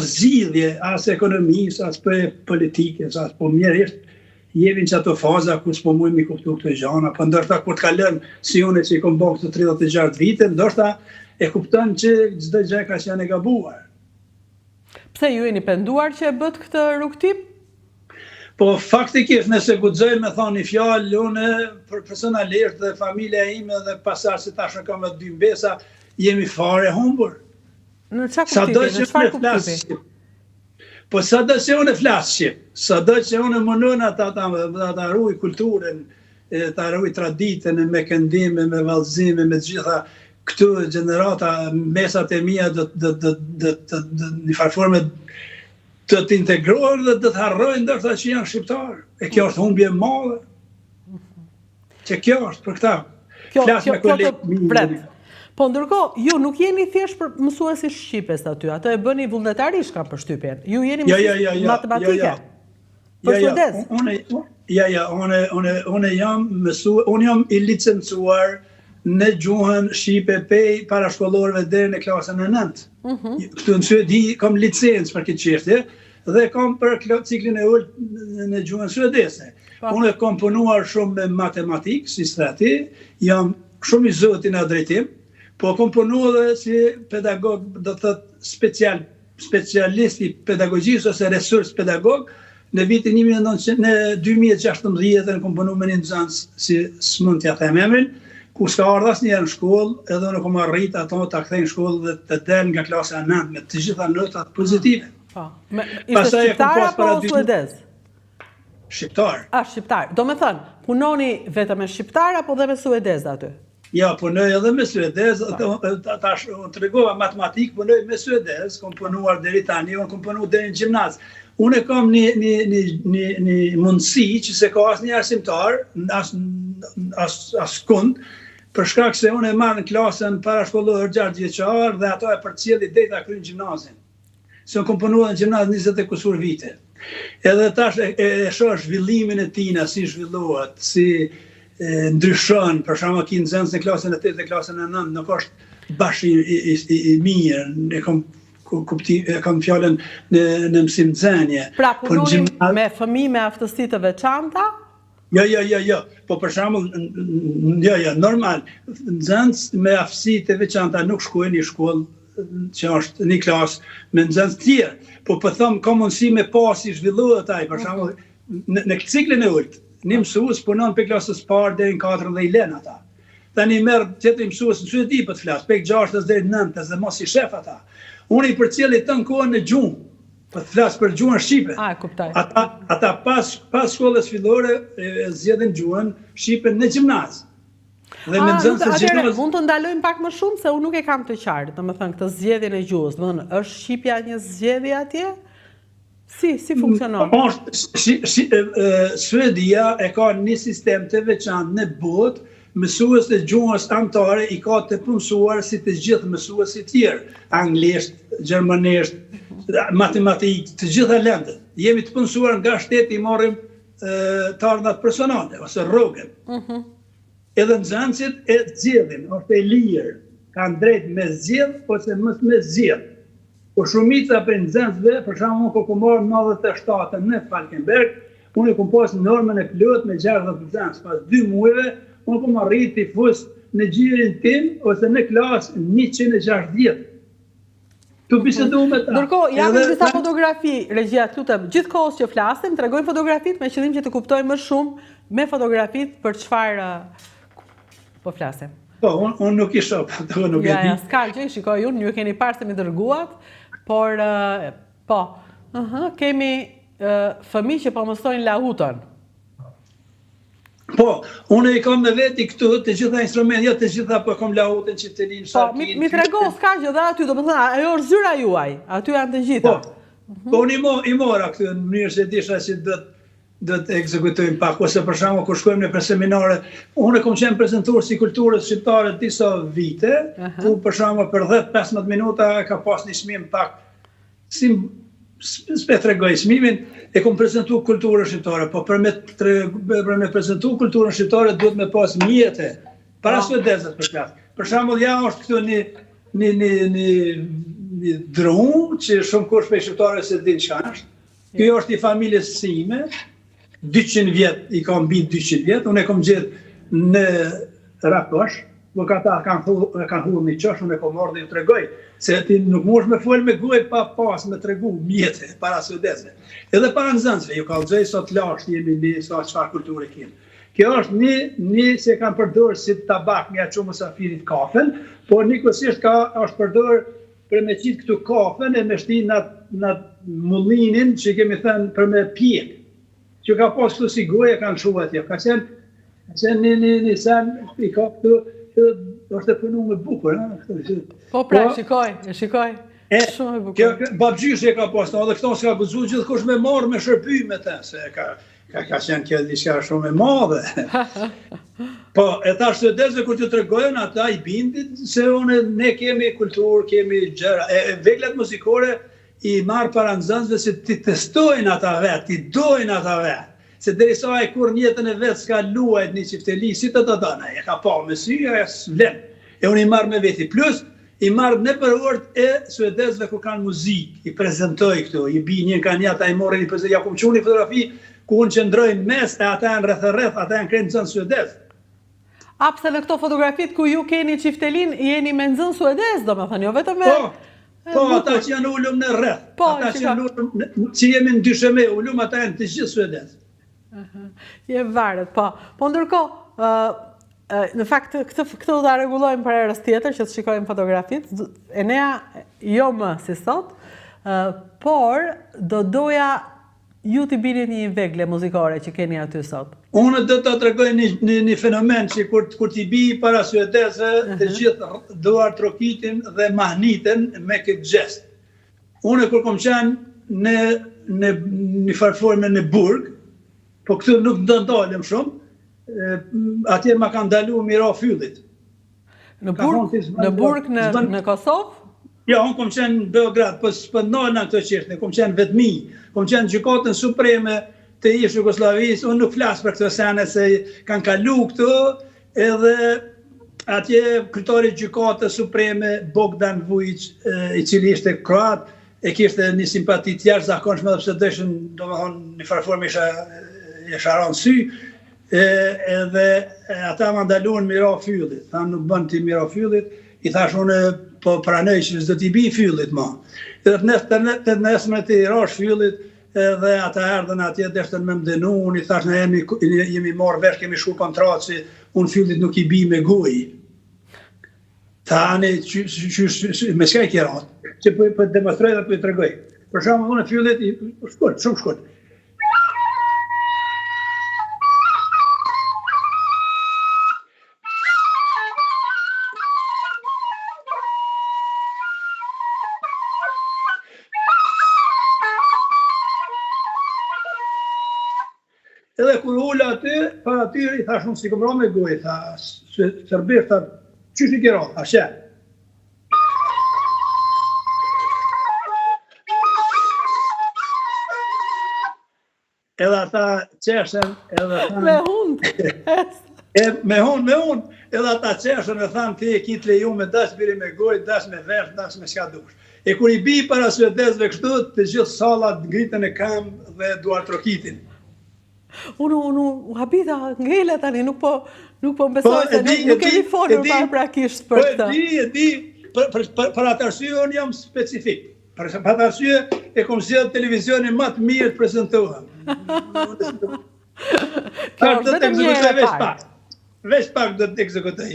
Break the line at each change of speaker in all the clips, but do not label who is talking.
zgjidhje as ekonomisë, as për politikës, as po mjerisht jemi në ato faza ku s'po mujmë kuptu këto gjana, po ndoshta kur të kalon si unë që i kom bërë këto 36 vite, ndoshta e kupton që çdo gjë ka qenë e gabuar.
Pse ju jeni penduar që e bët këtë rrugtim?
Po faktikisht nëse guxoj me thonë një fjalë, unë personalisht dhe familja ime dhe pasar se tash kam me 2 mbesa, jemi fare humbur.
Në çfarë kuptimi?
Po sado që unë flas shqip, sado që unë mundon ta ruaj kulturën, ta ruaj traditën me këndime, me vallëzime, me gjitha këtu gjenerata, mesat e mia do në farë forme të integrohen dhe të harrojnë ndoshta që janë shqiptarë. E kjo është humbje e madhe. Që kjo është për këta. Flas me kolegë.
Po ndërkohë, ju nuk jeni thjesht për mësuesi shqipes aty, ato e bëni vullnetarisht kam përshtypjen. Ju jeni mësues matematike. Për suedez.
Unë jam i licencuar në gjuhën shqipe pej parashkolorëve deri në klasën e 9. Këtu në Suedi kam licencë për këtë çështje dhe kam për ciklin e ulët në gjuhën suedeze. Unë kam punuar shumë me matematikë, si strati, jam shumë i zotin në drejtim. Po kom punu edhe si pedagog, do të thëtë specialist i pedagogjisë ose resurs pedagog, në vitin 2016 kom punu me një nxënës si s'mund t'ja them emrin, ku s'ka ardhur asnjëherë në shkollë, edhe unë kom arrit ato ta kthej në shkollë dhe të del nga klasa e 9 me të gjitha notat pozitive.
Ishte shqiptar apo suedez?
Shqiptar.
Shqiptar. Do me thënë, punoni vetëm me shqiptar apo dhe me suedez aty?
Ja, punoj edhe me suedez, tash të regova matematikë, punoj me suedez, kom punuar deri tani, unë kom punuar deri në gjimnaz. Unë kam një mundësi që se ka asnjë arsimtar, as kund, për shkak se unë e marr në klasën parashkollore 6 vjeçar dhe ato e përcjelli deri ta kryj gjimnazin. Se unë kom punuar në gjimnaz 20 e kusur vite. Edhe tash e shoh zhvillimin e tina, si zhvillohet, si ndryshon, për shkak ki nxënës në klasën e 8 dhe klasën e 9, nuk është bash i mirë, e kam fjalën në mësim nxënje.
Pra punoni me fëmijë me aftësi të veçanta?
Jo. Po për shembull, normal, nxënës me aftësi të veçanta nuk shkojnë në shkollë që është një klasë me nxënës të tjerë. Po them ka mundësi me pasi zhvillohet ai, për shembull, në ciklin e ulët. Një mësues punon për klasës parë deri në 4 dhe i lën ata. Tani merr tjetër mësues në Suedi për të flas, për 6 deri në 9 dhe mos i shef ata. Unë i përcjelli tën kohën në gjuhë, për të flas për gjuhën shqipe.
Kuptoj.
Ata pas shkollës fillore zgjedhin gjuhën shqipe në gjimnaz. Dhe me nxënës të gjimnaz.
Mund të ndalojmë pak më shumë se unë nuk e kam të qartë, domethënë këtë zgjedhjen e gjuhës, domethënë është shqipja një zgjedhje atje? Si funksionon?
Suedia e ka një sistem të veçantë në botë, mësues të gjuhës anëtare i ka të punësuar si të gjithë mësuesit tjerë, anglisht, gjermanisht, matematikë, të gjitha lëndët. Jemi të punësuar nga shteti i marrim të ardhat personale ose rrogën. Edhe nxënësit e zgjedhin, është e lirë, kanë drejt me zgjedh ose mos me zgjedh. Po shumica për nxënësve, për shembull, unë kom marrë 97 në Falkenberg, unë kom pas normën e plot me 60 nxënës, pas 2 muajve, unë kom arriti fus në gjirin tim ose në klasë 160. Tu bisedu me ta.
Ndërkohë, japim disa fotografi, regjia, lutem, gjithkohës që flasim, tregojmë fotografitë me qëllim që të kuptojmë më shumë me fotografitë për çfarë po flasim.
Po, unë nuk i shoh, ato nuk e di.
Ja, s'ka gjë, shikoj unë, ju keni parë se mi dërguat, por po, kemi fëmijë që po mësojnë lahutën.
Po, unë i kam me veti këtu të gjitha instrumente, jo të gjitha, po kam lahutën që të linë
sharkin. Po, mi trego, s'ka gjë dhe aty, do më thëna, ajo është zyra juaj, aty janë të gjitha.
Po, unë i mora këtu, në mënyrë se disha që do të ekzekutojmë pak, ose për shembull kur shkojmë në seminare, unë kam qenë prezantues si kulturës shqiptare disa vite, ku për shembull për 10-15 minuta ka pas një çmim pak si s'pe tregoj çmimin, e kam prezantuar kulturën shqiptare, po për me prezantuar kulturën shqiptare duhet me pas mjete, para suedezët për shkak. Për shembull, ja është këtu një dru, që shumë kush për shqiptare se din që është. Kjo është i familjes sime, 200 vjet, i kam bit 200 vjet, unë e kom gjithë në Rakosh, po këta kanë hurë një qosh, unë e kom orë dhe ju tregoj, se ti nuk mosh me folë me gojë pa pas me tregu mjetë para suedezve. Edhe para nxënësve, ju ka lëgjej sot lasht, jemi një sa çfarë kulture kemi. Kjo është një që kanë përdorë si tabak nga që mësafirit kafen, por njëkohësisht është përdorë për me qitë këtu kafen e me shti në mullinin që kemi thënë për me pjek. Që ka pas këtu si goje kanë shuva atje. Ka qenë një sen i ka këtu, është e punu me bukur.
Po pra, shikoj. Shumë e bukur.
Babgjysh e ka pas, edhe këto s'ka guzu gjithë kush me marë me shërpy me te, se ka qenë kjo diçka shumë e madhe. Po, e ta suedezve kur të tregojnë, ata i bindit se ne kemi kulturë, kemi gjëra. Veglet muzikore i marë para nxënësve se ti testojnë ata vetë, ti dojnë ata vetë. Se derisa e kur njëtën e vetë s'ka luajt një qifteli, si të dana, e ka pa me sy, e s'vlen. E unë i marë me veti. Plus, i marë në për urt e suedezve kur kanë muzikë, i prezentoj këtu, i bi një ka një, ata i morën i prezentoj, ja ku më qunë një fotografi, ku unë qëndrojnë mes, e ata janë rreth, ata janë krenë nxënë suedez.
Pse në këto fotografit ku ju keni qiftelin, jeni me nxënë suedez, do me thënë, jo vetëm me...
Po, ata që janë ullum në rreth, ata që janë ullum, që jemi në dysheme ullum, ata janë të gjithë suedez.
Je varet, po. Po ndërko, në fakt, këtë da regulojmë për erës tjetër, që të shikojmë fotografit, e nea jo më si sot, por do doja ju t'i bini një vegle muzikore që keni aty sot.
Unë do të tregoj një fenomen që kur t'i bi para suedeze, të gjithë duar trokitin dhe mahnitin me këtë gjest. Unë kur kom qenë në një farforme në Burg, po këtu nuk ndalem shumë, atje ma kanë dalu mira fyllit.
Në Burg në Kosovë?
Ja, unë kom qenë në Beograd, po s'pëndojnë në këto qishtë, kom qenë vetëmi, kom qenë gjykatën supreme të ish Jugoslavisë, unë nuk flasë për këto sene se kanë kalu këtu, edhe atje kryetari gjykatës supreme Bogdan Vujić, i cili ishte kroat, e kishte një simpati të jashtëzakonshme dhe pse dëshën, domethënë në farformë isha ranë sy, edhe ata më ndaluan mira fyllit, thanë nuk bën ti mira fyllit, i thash unë po pranoj që s'do t'i bi fyllit ma. Edhe të nesme t'i rash fyllit, edhe ata erdhen atje deshtën me mdenu, unë i thash ne jemi marrë vesh, kemi shku kontratë që unë fyllit nuk i bi me guj. Thani, me s'ka i kjerat, që për demonstroj dhe për i tregoj. Për shumë, unë fyllit, shkurt, shumë shkurt. Edhe kur ulla aty, para atyri, thash unë si këmra me gojë, tha, Serbisht, tha, qysh i kjera, tha, she. Edhe ata qeshen, edhe thanë...
Me hund!
Me hund, edhe ata qeshen e thanë, ti e kitë leju me dash biri me gojë, dash me vesh, dash me shka dush. E kur i bi para suedezve kështu, të gjithë salat ngritën e kam dhe duar trokitin.
Unë habita ngele tani, nuk po mbesoj se nuk kemi folur prakisht për këtë.
E di, për atë arsye unë jam specifik. Për atë arsye e kom sjellë televizionin më të mirë të prezantohem.
Vetëm një herë e parë.
Veç pak do të ekzekutoj.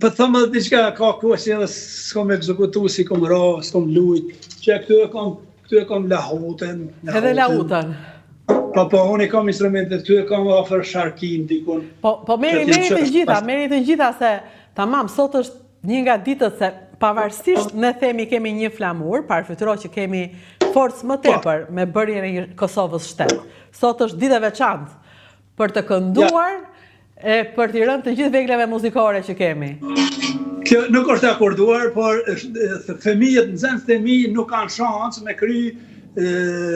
Për thëmë dhe diqka ka kohë që edhe s'kom ekzekutu, si kom ra, s'kom lujt, që këtu e kom lahutën.
Edhe lahutën.
Po, unë i kom instrumentet, këtu e kom ofër sharkin, dikun.
Po, meri të gjitha se, tamam, sot është një nga ditët se pavarësisht ne themi kemi një flamur, parafytyroj që kemi forcë më tepër me bërjen e Kosovës shtet. Sot është ditë e veçantë për të kënduar, e për t'i rënë të gjithë vegleve muzikore që kemi.
Kjo nuk është akorduar, por fëmijët, nxënësit e mi nuk kanë shansë me kry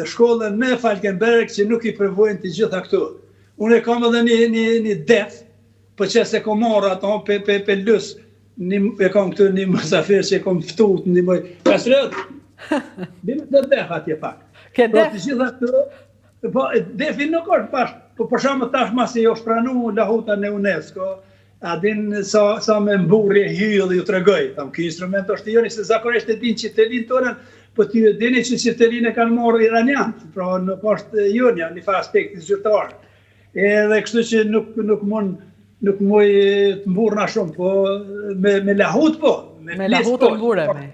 shkollën me Falkenberg që nuk i përvojnë të gjitha këtu. Unë e kam edhe një def, për që se kom marrë ato, pe lus, e kam këtu një mësafir që e kom ftut, një mëj, kasrët, bime dhe def atje pak.
Ke def?
Të gjitha këtu, defi nuk është pash, për shumë tash masi jo shpranu lahuta në UNESCO, a din sa me mburje hyllë ju të regoj, tam këj instrument është joni, se zakonisht e din qittelin tërën, po t'ju dini që qittelin e kanë marrë iraniant, pra nuk është jonja, një fa aspekti zyrtar. Edhe kështu që nuk mund të mburna shumë, po me lahut po.
Me lahutën mburemi.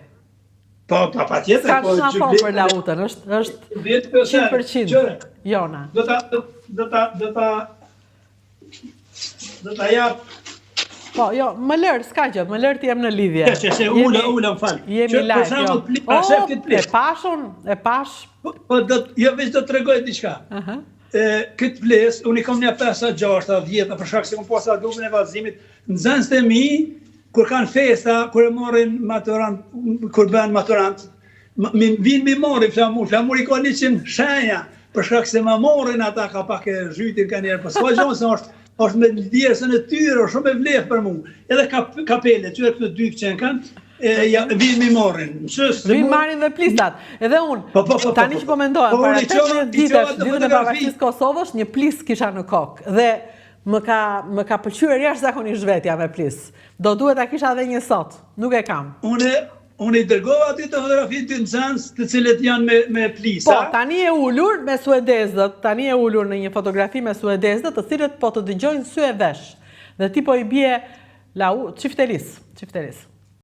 Po, pa tjetër.
Ska që nga thonë për lahutën, është 100% jona.
Do ta jap.
Po, jo, më lërë, s'ka gjë, më lërë t'jem në lidhje.
Se ula, më falë.
Jemi live, jo. E pash.
Po, jo veç do të regoj diçka. Këtë ples, unë i kom një 5-6 10, për shkak se kom posa grupin e vallëzimit, nxënësit e mi, kur kanë festa, kur e marrin maturant, kur bën maturant, vinë mi marrin flamur i ka 100 shenja, për shkak se më marrin ata ka pak e zhytin ka njerë, po s'ka gjonë se është me djersën e tyre, shumë e vlef për mu. Edhe kapele, tyre këtë dy që kanë, vinë mi marrin.
Vinë marrin dhe plistat. Edhe unë, tani që po mendohem, para 18 ditësh, ditën e Bashkisë Kosovës, një plis kisha në kokë. Dhe më ka pëlqyer jashtëzakonisht vetja me plis. Do duhet ta kisha edhe një sot. Nuk e kam.
Unë i dërgova aty të fotografi të nxënës të cilët janë me plisa.
Po, tani e ullur me suedezët, tani e ullur në një fotografi me suedezët, të cilët po të dëgjojnë sy e vesh. Dhe ti po i bie çiftelis.